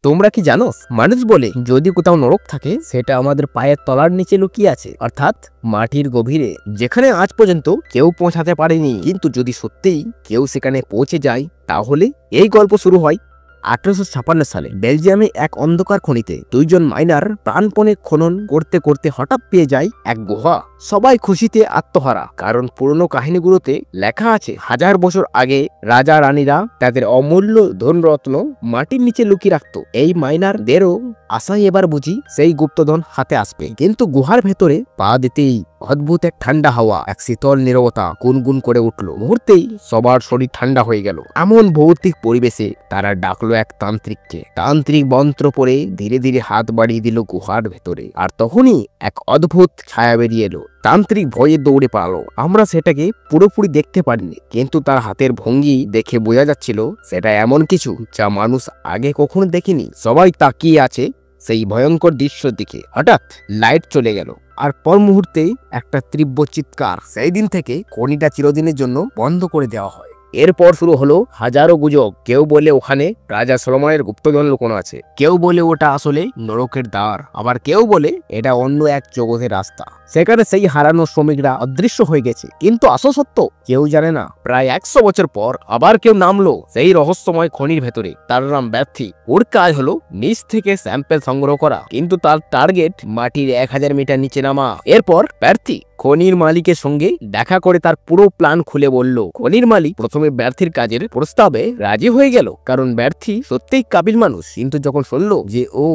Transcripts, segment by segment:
তোমরা কি জানো, মানুষ বলে যদি কোথাও নরক থাকে সেটা আমাদের পায়ের তলার নিচে লুকিয়ে আছে, অর্থাৎ মাটির গভীরে, যেখানে আজ পর্যন্ত কেউ পৌঁছাতে পারেনি। কিন্তু যদি সত্যিই কেউ সেখানে পৌঁছে যায় তাহলে এই গল্প শুরু হয় 1856 সালে বেলজিয়ামে এক অন্ধকার খনিতে। দুইজন মাইনার প্রাণপণে খনন করতে করতে হঠাৎ পেয়ে যায় এক গুহা। সবাই খুশিতে আত্মহারা, কারণ পুরনো কাহিনীগুলোতে লেখা আছে হাজার বছর আগে রাজা রানীরা তাদের অমূল্য ধনরত্ন মাটির নিচে লুকিয়ে রাখত। এই মাইনারদেরও আশাই এবার বুঝি সেই গুপ্তধন হাতে আসবে। কিন্তু গুহার ভেতরে পা দিতেই অদ্ভুত এক ঠান্ডা হাওয়া, এক শীতল নীরবতা গুনগুন করে উঠল। মুহূর্তেই সবার শরীর ঠান্ডা হয়ে গেল। এমন ভৌতিক পরিবেশে তারা ডাকলো এক তান্ত্রিককে। তান্ত্রিক মন্ত্র পড়ে ধীরে ধীরে হাত বাড়িয়ে দিল গুহার ভেতরে, আর তখনই এক অদ্ভুত ছায়া বেরিয়ে এলো। তান্ত্রিক ভয়ে দৌড়ে পালালো। আমরা সেটাকে পুরোপুরি দেখতে পারিনি, কিন্তু তার হাতের ভঙ্গি দেখে বোঝা যাচ্ছিল সেটা এমন কিছু যা মানুষ আগে কখনো দেখেনি। সবাই তাকিয়ে আছে সেই ভয়ঙ্কর দৃশ্যের দিকে। হঠাৎ লাইট চলে গেল, আর পর মুহূর্তেই একটা তীব্র চিৎকার। সেই দিন থেকে খনিটা চিরদিনের জন্য বন্ধ করে দেওয়া হয়। এরপর শুরু হলো হাজারো গুজব। কেউ বলে ওখানে রাজা সলোমনের গুপ্তধন লুকোনো আছে, কেউ বলে ওটা আসলে নরকের দ্বার, আবার কেউ বলে এটা অন্য এক জগতের রাস্তা। সেখানে সেই হারানো শ্রমিকরা অদৃশ্য হয়ে গেছে, কিন্তু আসল সত্য কেউ জানে না। প্রায় 100 বছর পর আবার কেউ নামলো সেই রহস্যময় খনির ভেতরে। তার নাম ব্যর্থী। ওর কাজ হলো নিচ থেকে স্যাম্পেল সংগ্রহ করা, কিন্তু তার টার্গেট মাটির 1000 মিটার নিচে নামা। এরপর ব্যর্থী খনির মালিকের সঙ্গে দেখা করে তার পুরো প্ল্যান খুলে বলল। খনির মালিক প্রথমে ব্যর্থীর কাজের প্রস্তাবে রাজি হয়ে গেল, কারণ ব্যর্থী সত্যিই কাবিল মানুষ। কিন্তু যখন শুনল যে ও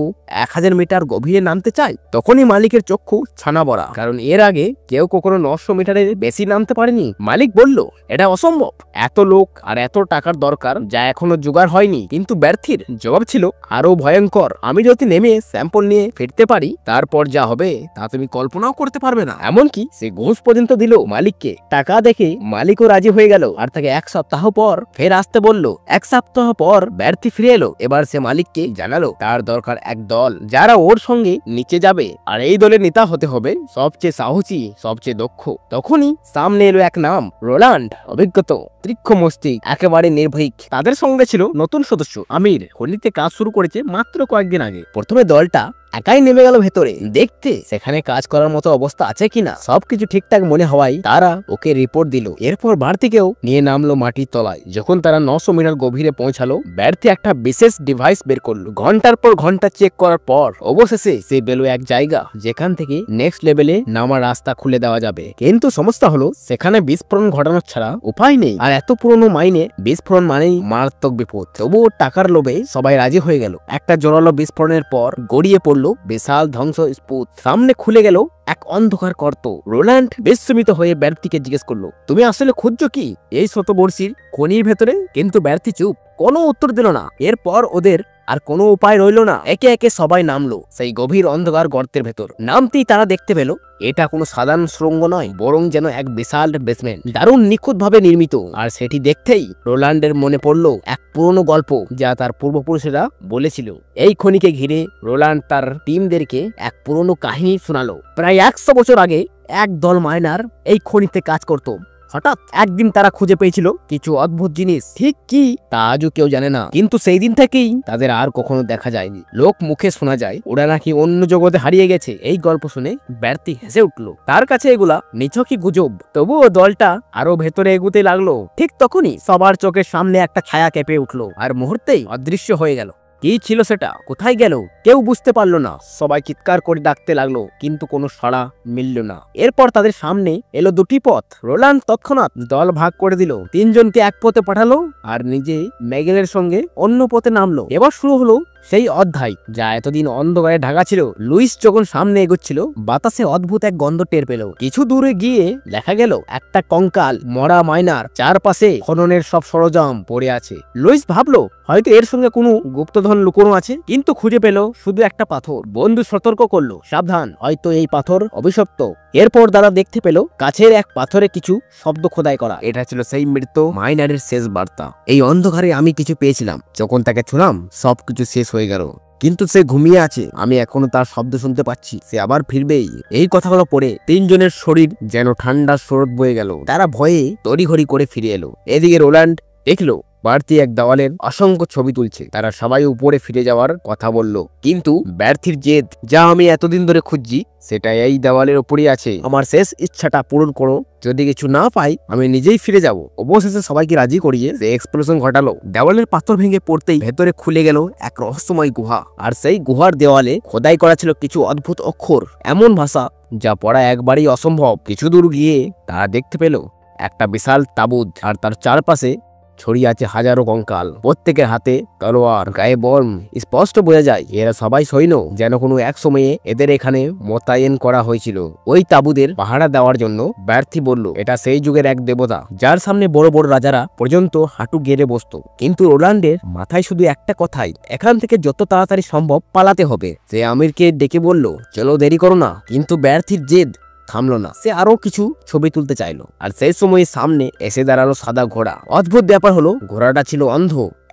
1000 মিটার গভীরে নামতে চায়, তখনই মালিকের চক্ষু ছানা বড়া, কারণ এর আগে কেউ কখনো 900 মিটারের বেশি নামতে পারেনি। মালিক বলল এটা অসম্ভব, এত লোক আর এত টাকার দরকার যা এখনো জোগাড় হয়নি। কিন্তু ব্যর্থীর জবাব ছিল আরো ভয়ঙ্কর, আমি যদি নেমে স্যাম্পল নিয়ে ফিরতে পারি, তারপর যা হবে তা তুমি কল্পনাও করতে পারবে না। এমনকি সে ঘুষ পর্যন্ত দিল মালিককে। টাকা দেখে মালিকও রাজি হয়ে গেল, আর তাকে 1 সপ্তাহ পর ফের আসতে বলল। 1 সপ্তাহ পর ব্যর্থী ফিরে এলো। এবার সে মালিককে জানালো তার দরকার এক দল যারা ওর সঙ্গে নিচে যাবে, আর এই দলের নেতা হতে হবে সবচেয়ে সাহসী, সবচেয়ে দক্ষ। তখনই সামনে এলো এক নাম, রোল্যান্ড। অভিজ্ঞত, তীক্ষ্ণ মস্তিষ্ক, একেবারে নির্ভীক। তাদের সঙ্গে ছিল নতুন সদস্য আমির। খনিতে কাজ শুরু করেছে মাত্র কয়েকদিন আগে। প্রথমে দলটা একাই নেমে গেল ভেতরে দেখতে সেখানে কাজ করার মতো অবস্থা আছে কিনা। সবকিছু ঠিকঠাক মনে হওয়ায় তারা ওকে রিপোর্ট দিল। এরপর ব্যর্থীকেও নিয়ে নামলো মাটির তলায়। যখন তারা 900 মিটার গভীরে পৌঁছালো, ব্যর্থী একটা বিশেষ ডিভাইস বের করলো। ঘন্টার পর ঘন্টা চেক করার পর অবশেষে সে পেলো এক জায়গা যেখান থেকে নেক্সট লেভেলে নামার রাস্তা খুলে দেওয়া যাবে। কিন্তু সমস্যা হলো সেখানে বিস্ফোরণ ঘটানোর ছাড়া উপায় নেই, আর এত পুরনো মাইনে বিস্ফোরণ মানেই মারাত্মক বিপদ। তবুও টাকার লোভে সবাই রাজি হয়ে গেল। একটা জোরালো বিস্ফোরণের পর গড়িয়ে পড়ল বিশাল ধ্বংস স্পুত। সামনে খুলে গেল এক অন্ধকার গর্ত। রোল্যান্ড বিস্মিত হয়ে ব্যর্থীকে জিজ্ঞেস করলো, তুমি আসলে খুঁজছো কি এই শতবর্ষীর খনির ভেতরে? কিন্তু ব্যর্থী চুপ, কোনো উত্তর দিল না। এরপর ওদের আর কোনো উপায় রইল না। একে একে সবাই নামলো সেই গভীর অন্ধকার গর্তের ভেতর। নামতেই তারা দেখতে পেল এটা কোনো সাধারণ সুড়ঙ্গ নয়, বরং যেন এক বিশাল বেসমেন্ট, দারুণ নিখুঁত ভাবে নির্মিত। আর সেটি দেখতেই রোল্যান্ডের মনে পড়ল এক পুরনো গল্প যা তার পূর্বপুরুষেরা বলেছিল। এই খনিকে ঘিরে রোল্যান্ড তার টিমদেরকে এক পুরনো কাহিনী শোনালো। প্রায় 100 বছর আগে এক দল মাইনার এই খনিতে কাজ করত। হঠাৎ একদিন তারা খুঁজে পেয়েছিল কিছু অদ্ভুত জিনিস। ঠিক কি তা আজও কেউ জানে না, কিন্তু সেই দিন থেকেই তাদের আর কখনো দেখা যায়নি। লোক মুখে শোনা যায় ওরা নাকি অন্য জগতে হারিয়ে গেছে। এই গল্প শুনে ব্যর্থী হেসে উঠল। তার কাছে এগুলা নিছকই গুজব। তবুও দলটা আরো ভেতরে এগুতে লাগলো। ঠিক তখনই সবার চোখের সামনে একটা ছায়া কেঁপে উঠলো, আর মুহূর্তেই অদৃশ্য হয়ে গেল। কি ছিল সেটা, কোথায় গেল কেউ বুঝতে পারলো না। সবাই চিৎকার করে ডাকতে লাগলো, কিন্তু কোনো সাড়া মিলল না। এরপর তাদের সামনে এলো দুটি পথ। রোল্যান্ড তৎক্ষণাৎ দল ভাগ করে দিল। 3 জনকে এক পথে পাঠালো আর নিজে ম্যাগেলের সঙ্গে অন্য পথে নামলো। এবার শুরু হলো সেই অধ্যায় যা এতদিন অন্ধকারে ঢাকা ছিল। লুইস যখন সামনে এগোচ্ছিল, বাতাসে অদ্ভুত এক গন্ধ টের পেল। কিছু দূরে গিয়ে দেখা গেল একটা কঙ্কাল, মরা মাইনার, চারপাশে খননের সব সরঞ্জাম পড়ে আছে। লুইস ভাবলো হয়তো এর সঙ্গে কোনো গুপ্তধন লুকোনো আছে, কিন্তু খুঁজে পেল শুধু একটা পাথর। বন্ধু সতর্ক করলো, সাবধান, হয়তো এই পাথর অভিশপ্ত। এরপর তারা দেখতে পেল কাছের এক পাথরে কিছু শব্দ খোদাই করা। এটা ছিল সেই মৃত মাইনারের শেষ বার্তা। এই অন্ধকারে আমি কিছু পেয়েছিলাম, যখন তাকে ছুঁলাম সবকিছু শেষ হয়ে গেল। কিন্তু সে ঘুমিয়ে আছে, আমি এখনো তার শব্দ শুনতে পাচ্ছি, সে আবার ফিরবেই। এই কথাগুলো পড়ে 3 জনের শরীর যেন ঠান্ডা স্রোত বয়ে গেল। তারা ভয়ে তড়িঘড়ি করে ফিরে এলো। এদিকে রোল্যান্ড দেখলো ব্যর্থী এক দেওয়ালের অসংখ্য ছবি তুলছে। তারা সবাই উপরে ফিরে যাওয়ার কথা বলল, কিন্তু ব্যর্থীর জেদ, যা আমি এতদিন ধরে খুঁজছি সেটা এই দেওয়ালের উপরই আছে। আমার শেষ ইচ্ছাটা পূরণ করো, যদি কিছু না পাই আমি নিজেই ফিরে যাব। অবশেষে সবাইকে রাজি করিয়ে সে এক্সপ্লোশন ঘটালো। দেওয়ালের পাথর ভেঙে পড়তেই ভেতরে খুলে গেল এক রহস্যময় গুহা। আর সেই গুহার দেওয়ালে খোদাই করা ছিল কিছু অদ্ভুত অক্ষর, এমন ভাষা যা পড়া একবারই অসম্ভব। কিছু দূর গিয়ে তারা দেখতে পেল একটা বিশাল তাবুত, আর তার চারপাশে ছড়িয়ে আছে হাজারো কঙ্কাল, প্রত্যেকের হাতে তলোয়ার, গায়ে বর্ম। স্পষ্ট বোঝা যায় এরা সবাই সৈন্য, যেন কোনো এক সময়ে এদের এখানে মোতায়েন করা হয়েছিল ওই তাবুদের পাহারা দেওয়ার জন্য। ব্যর্থী বলল, এটা সেই যুগের এক দেবতা যার সামনে বড় বড় রাজারা পর্যন্ত হাঁটু গেড়ে বসতো। কিন্তু রোল্যান্ডের মাথায় শুধু একটা কথাই, এখান থেকে যত তাড়াতাড়ি সম্ভব পালাতে হবে। সে আমিরকে ডেকে বলল, চলো দেরি করো না। কিন্তু ব্যর্থীর জেদ থামলো না, সে আরো কিছু ছবি তুলতে চাইলো। আর সেই সময় সামনে এসে দাঁড়ালো সাদা ঘোড়া। অদ্ভুত ব্যাপার হলো, ঘোড়াটা ছিল অন্ধ।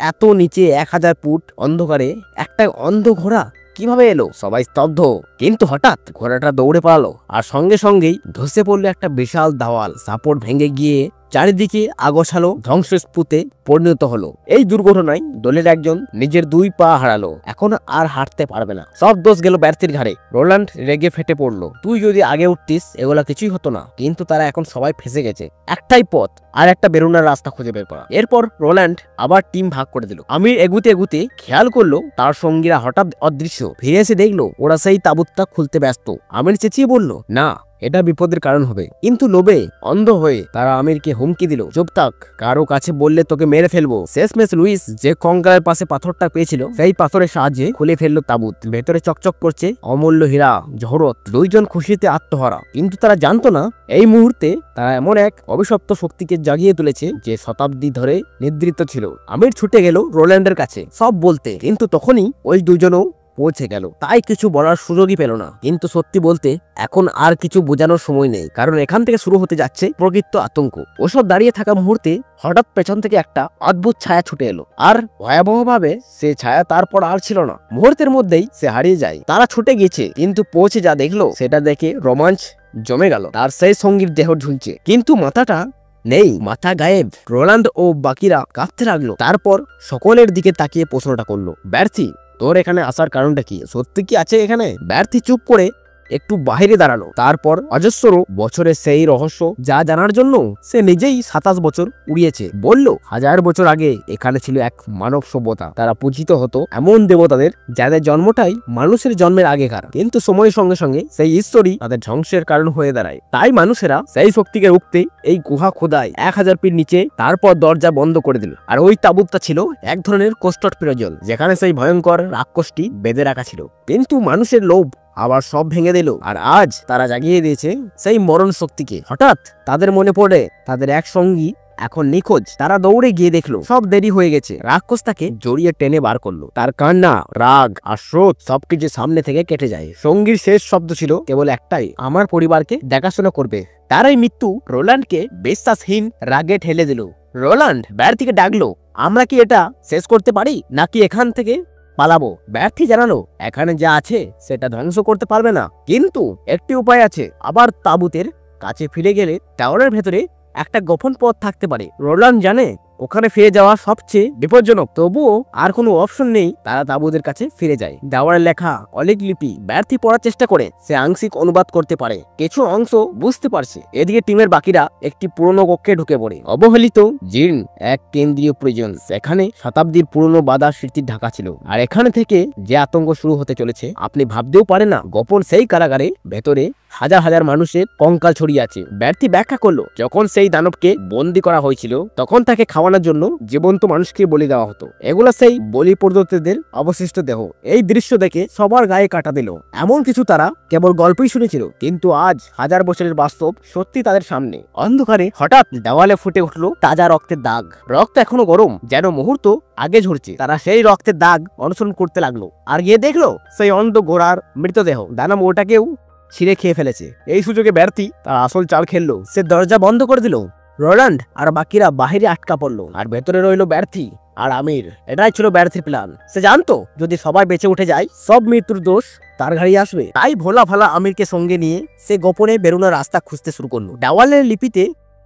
এত নিচে 1000 ফুট অন্ধকারে একটা অন্ধ ঘোড়া কিভাবে এলো? সবাই স্তব্ধ। কিন্তু হঠাৎ ঘোড়াটা দৌড়ে পালালো, আর সঙ্গে সঙ্গেই ধসে পড়লো একটা বিশাল দেওয়াল। সাপোর্ট ভেঙে গিয়ে চারিদিকে আগোছালো ধ্বংসস্ফুতে পরিণত হলো। এই দুর্ঘটনায় দলের একজন নিজের 2 পা হারালো, এখন আর হাঁটতে পারবে না। সব দোষ গেল ব্যর্থীর ঘাড়ে। রোল্যান্ড রেগে ফেটে পড়লো, তুই যদি আগে উঠতিস এগুলা কিছুই হতো না। কিন্তু তারা এখন সবাই ফেসে গেছে, একটাই পথ, আর একটা বেরোনোর রাস্তা খুঁজে বের করা। এরপর রোল্যান্ড আবার টিম ভাগ করে দিল। আমির এগুতে এগুতে খেয়াল করলো তার সঙ্গীরা হঠাৎ অদৃশ্য। ফিরে এসে দেখলো ওরা সেই তাবুতটা খুলতে ব্যস্ত। আমির চেঁচিয়ে বলল, না, এটা বিপদের কারণ হবে। কিন্তু লোভে অন্ধ হয়ে তারা আমিরকে হুমকি দিল, চুপ থাক, কারো কাছে বললে তোকে মেরে ফেলবো। শেষমেশ লুইস যে কঙ্কালের পাশে পাথরটা পেয়েছিল সেই পাথরের সাহায্যে খুলে ফেললো তাবুত। ভেতরে চকচক করছে অমূল্য হীরা জহরত। 2 জন খুশিতে আত্মহারা, কিন্তু তারা জানতো না এই মুহূর্তে তারা এমন এক অভিশপ্ত শক্তিকে জাগিয়ে তুলেছে যে শতাব্দী ধরে নিদ্রিত ছিল। আমির ছুটে গেল রোল্যান্ডের কাছে সব বলতে, কিন্তু তখনই ওই 2 জনও পৌঁছে গেল। তাই কিছু বলার সুযোগই পেল না। কিন্তু সত্যি বলতে এখন আর কিছু বোঝানোর সময় নেই, কারণ এখান থেকে শুরু হতে যাচ্ছে প্রকৃত আতঙ্ক। ওসব দাঁড়িয়ে থাকা মুহূর্তে হঠাৎ পেছন থেকে একটা অদ্ভুত ছায়া ছুটে এলো, আর ভয়াবহভাবে সে ছায়া তারপর আর ছিল না। মুহূর্তের মধ্যেই সে হারিয়ে যায়। তারা ছুটে গেছে, কিন্তু পৌঁছে যা দেখলো সেটা দেখে রোমাঞ্চ জমে গেল। তার সেই সঙ্গীর দেহ ঝুলছে, কিন্তু মাথাটা নেই, মাথা গায়েব। রোল্যান্ড ও বাকিরা কাঁদতে লাগলো। তারপর সকলের দিকে তাকিয়ে প্রশ্নটা করলো, ব্যর্থী, তোর এখানে আসার কারণটা কি? সত্যি কি আছে এখানে? ব্যর্থী চুপ করে একটু বাইরে দাঁড়ালো। তারপর অজস্র বছরের সেই রহস্য যা জানার জন্য সে নিজেই 27 বছর উড়িয়েছে বলল, 1000 বছর আগে এখানে ছিল এক মানব সভ্যতা। তারা পূজিত হতো এমন দেবতাদের যাদের জন্মটাই মানুষের জন্মের আগেকার। কিন্তু সময়ের সঙ্গে সঙ্গে সেই ঈশ্বরই তাদের ধ্বংসের কারণ হয়ে দাঁড়ায়। তাই মানুষেরা সেই শক্তিকে রুখতে এই গুহা খোদায় 1000 ফিট নিচে, তারপর দরজা বন্ধ করে দিল। আর ওই তাবুতটা ছিল এক ধরনের কোস্টট প্রিজল, যেখানে সেই ভয়ঙ্কর রাক্ষসটি বেঁধে রাখা ছিল। কিন্তু মানুষের লোভ আবার সব ভেঙে দিল, আর আজ তারা জাগিয়ে দিয়েছে সেই মরণ শক্তিকে। হঠাৎ তাদের মনে পড়ে তাদের এক সঙ্গী এখন নিখোঁজ। তারা দৌড়ে গিয়ে দেখলো সব দেরি হয়ে গেছে। রাক্ষস তাকে জড়িয়ে টেনে বার করলো। তার কান্না, রাগ আর স্রোত সবকিছু সামনে থেকে কেটে যায়। সঙ্গীর শেষ শব্দ ছিল কেবল একটাই, আমার পরিবারকে দেখাশোনা করবে। তার এই মৃত্যু রোল্যান্ডকে বিশ্বাসহীন রাগে ঠেলে দিল। রোল্যান্ড ব্যর্থীকে ডাকলো, আমরা কি এটা শেষ করতে পারি, নাকি এখান থেকে পালাবো? ব্যর্থী জানালো, এখানে যা আছে সেটা ধ্বংস করতে পারবে না, কিন্তু একটি উপায় আছে। আবার তাবুতের কাছে ফিরে গেলে টাওয়ারের ভেতরে একটা গোপন পথ থাকতে পারে। রোল্যান্ড জানে ওখানে ফিরে যাওয়া সবচেয়ে বিপজ্জনক, তবুও আর কোনো অপশন নেই। তারা তাবুদের কাছে ফিরে যায়। দেওয়ালে লেখা অনেক লিপি ব্যর্থী পড়ার চেষ্টা করে। সে আংশিক অনুবাদ করতে পারে, কিছু অংশ বুঝতে পারছে। এদিকে টিমের বাকিরা একটি পুরনো কক্ষে ঢুকে পড়ে। অবহেলিত জীর্ণ এক কেন্দ্রীয় প্রিজন, সেখানে শতাব্দীর পুরনো বাধা স্মৃতির ঢাকা ছিল। আর এখানে থেকে যে আতঙ্ক শুরু হতে চলেছে আপনি ভাবতেও পারেন না। গোপন সেই কারাগারে ভেতরে হাজার হাজার মানুষের কঙ্কাল ছড়িয়ে আছে। ব্যর্থী ব্যাখ্যা করলো, যখন সেই দানবকে বন্দী করা হয়েছিল তখন তাকে খাওয়ানোর জন্য জীবন্ত মানুষকে বলি দেওয়া হতো। এগুলা সেই বলি পদ্ধতিদের অবশিষ্ট দেহ। এই দৃশ্য দেখে সবার গায়ে কাটা দিল। এমন কিছু তারা কেবল গল্পই শুনেছিল, কিন্তু আজ 1000 বছরের বাস্তব সত্যি তাদের সামনে। অন্ধকারে হঠাৎ দেওয়ালে ফুটে উঠলো তাজা রক্তের দাগ। রক্ত এখনো গরম, যেন মুহূর্ত আগে ঝরছে। তারা সেই রক্তের দাগ অনুসরণ করতে লাগলো, আর গিয়ে দেখলো সেই অন্ধ ঘোড়ার মৃতদেহ। দানব ওটাকেও ছিঁড়ে খেয়ে ফেলেছে। এই সুযোগে ব্যর্থী তার আসল চাল খেললো। সে দরজা বন্ধ করে দিল। রোল্যান্ড আর বাকিরা বাহিরে আটকা পড়লো, আর ভেতরে রইল ব্যর্থী আর আমির। এটাই ছিল ব্যর্থীর প্ল্যান। সে জানতো যদি সবাই বেঁচে উঠে যায় সব মৃত্যুর দোষ তার ঘাড়ি আসবে। তাই ভোলা ভালা আমিরকে সঙ্গে নিয়ে সে গোপনে বেরোনোর রাস্তা খুঁজতে শুরু করলো। দেওয়ালের লিপিতে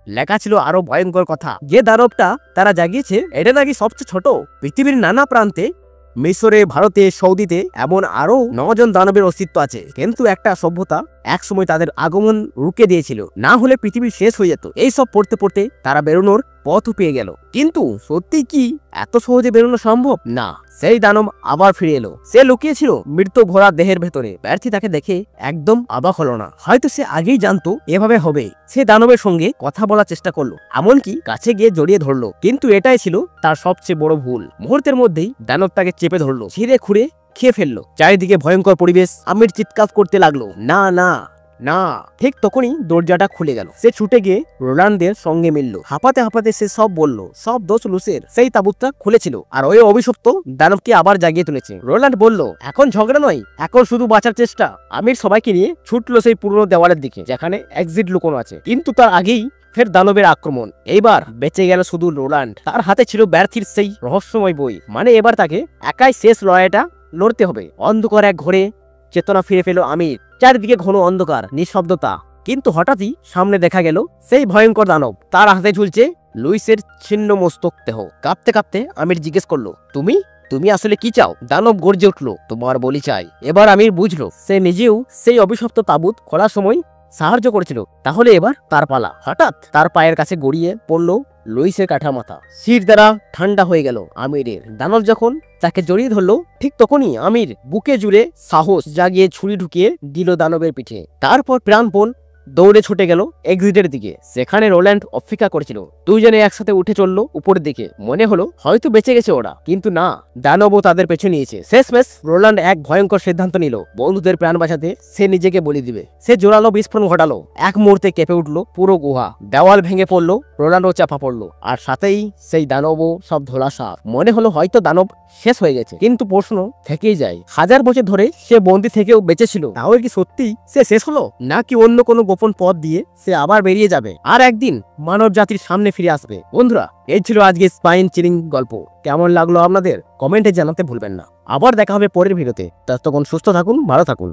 লেখা ছিল আরো ভয়ঙ্কর কথা। যে দানবটা তারা জাগিয়েছে এটা নাকি সবচেয়ে ছোট। পৃথিবীর নানা প্রান্তে, মিশরে, ভারতে, সৌদিতে এমন আরো 9 জন দানবের অস্তিত্ব আছে। কিন্তু একটা সভ্যতা একসময় তাদের আগমন রুকে দিয়েছিল, না হলে পৃথিবী শেষ হয়ে যেত। এই সব পড়তে পড়তে তারা বেরোনোর পথও পেয়ে গেল। কিন্তু সত্যি কি এত সহজে বেরোনো সম্ভব? না। সেই দানব আবার ফিরে এলো। সে লুকিয়েছিল মৃত ঘোড়া দেহের ভেতরে। ব্যর্থী তাকে দেখে একদম অবাক হলো না। হয়তো সে আগেই জানতো এভাবে হবে। সে দানবের সঙ্গে কথা বলার চেষ্টা করলো, এমনকি কাছে গিয়ে জড়িয়ে ধরলো। কিন্তু এটাই ছিল তার সবচেয়ে বড় ভুল। মুহূর্তের মধ্যেই দানব তাকে চেপে ধরলো, ছিঁড়ে খুঁড়ে খেয়ে ফেললো। চারিদিকে ভয়ঙ্কর পরিবেশ। আমির চিৎকার করতে লাগলো, না না না। ঠিক তখনই দরজাটা খুলে গেল। সে ছুটে গিয়ে রোল্যান্ডের সঙ্গে মিলল। হাঁপাতে হাঁপাতে সে সব বলল। সব দোষ লুসের। সেই তাবুতটা খুলেছিল আর ওই অভিশপ্ত দানবকে আবার জাগিয়ে তুলেছে। রোল্যান্ড বলল, এখন ঝগড়া নয়, এখন শুধু বাঁচার চেষ্টা। আমির সবাইকে নিয়ে ছুটলো সেই পুরনো দেওয়ালের দিকে যেখানে এক্সিট লুকোনো আছে। কিন্তু তার আগেই ফের দানবের আক্রমণ। এইবার বেঁচে গেল শুধু রোল্যান্ড। তার হাতে ছিল ব্যর্থীর সেই রহস্যময় বই। মানে এবার তাকে একাই শেষ লড়াইটা লড়তে হবে। অন্ধকার এক ঘোরে চেতনা ফিরে পেল আমির। চারিদিকে ঘন অন্ধকার, নিঃশব্দতা। কিন্তু হঠাৎই সামনে দেখা গেল সেই ভয়ঙ্কর দানব। তার হাতে ঝুলছে লুইসের ছিন্ন মস্তক দেহ। কাঁপতে কাঁপতে আমির জিজ্ঞেস করলো, তুমি তুমি আসলে কি চাও? দানব গর্জে উঠলো, তোমার বলি চাই। এবার আমির বুঝলো সে নিজেও সেই অভিশপ্ত তাবুত খোলার সময় সাহায্য করেছিল। তাহলে এবার তার পালা। হঠাৎ তার পায়ের কাছে গড়িয়ে পড়লো লুইসের কাঠা মাথা। শির দ্বারা ঠান্ডা হয়ে গেল আমিরের। দানব যখন তাকে জড়িয়ে ধরলো, ঠিক তখনই আমির বুকে জুড়ে সাহস জাগিয়ে ছুরি ঢুকিয়ে দিল দানবের পিঠে। তারপর প্রাণপণ দৌড়ে ছুটে গেল এক্সিটের দিকে। সেখানে রোল্যান্ড অপেক্ষা করেছিল। দুইজনে একসাথে উঠে চললো উপরের দিকে। মনে হলো হয়তো বেঁচে গেছে ওরা, কিন্তু না, দানবও তাদের পেছনে নিয়েছে। শেষমেশ রোল্যান্ড এক ভয়ঙ্কর সিদ্ধান্ত নিল। বন্ধুদের প্রাণ বাঁচাতে সে নিজেকে বলি দিবে। সে জোরালো বিস্ফোরণ ঘটালো। এক মুহূর্তে কেঁপে উঠলো পুরো গুহা। দেওয়াল ভেঙে পড়লো, রোল্যান্ডও চাপা পড়লো, আর সাথেই সেই দানবও সব ধোলাসাৎ। মনে হলো হয়তো দানব শেষ হয়ে গেছে। কিন্তু প্রশ্ন থেকেই যায়, 1000 বছর ধরে সে বন্দি থেকেও বেঁচেছিল, তাহলে কি সত্যি সে শেষ হলো, নাকি অন্য কোনো গোপন পথ দিয়ে সে আবার বেরিয়ে যাবে আর একদিন মানব জাতির সামনে ফিরে আসবে? বন্ধুরা, এই ছিল আজকে স্পাইন চিলিং গল্প। কেমন লাগলো আপনাদের কমেন্টে জানাতে ভুলবেন না। আবার দেখা হবে পরের ভিডিওতে। ততক্ষণ সুস্থ থাকুন, ভালো থাকুন।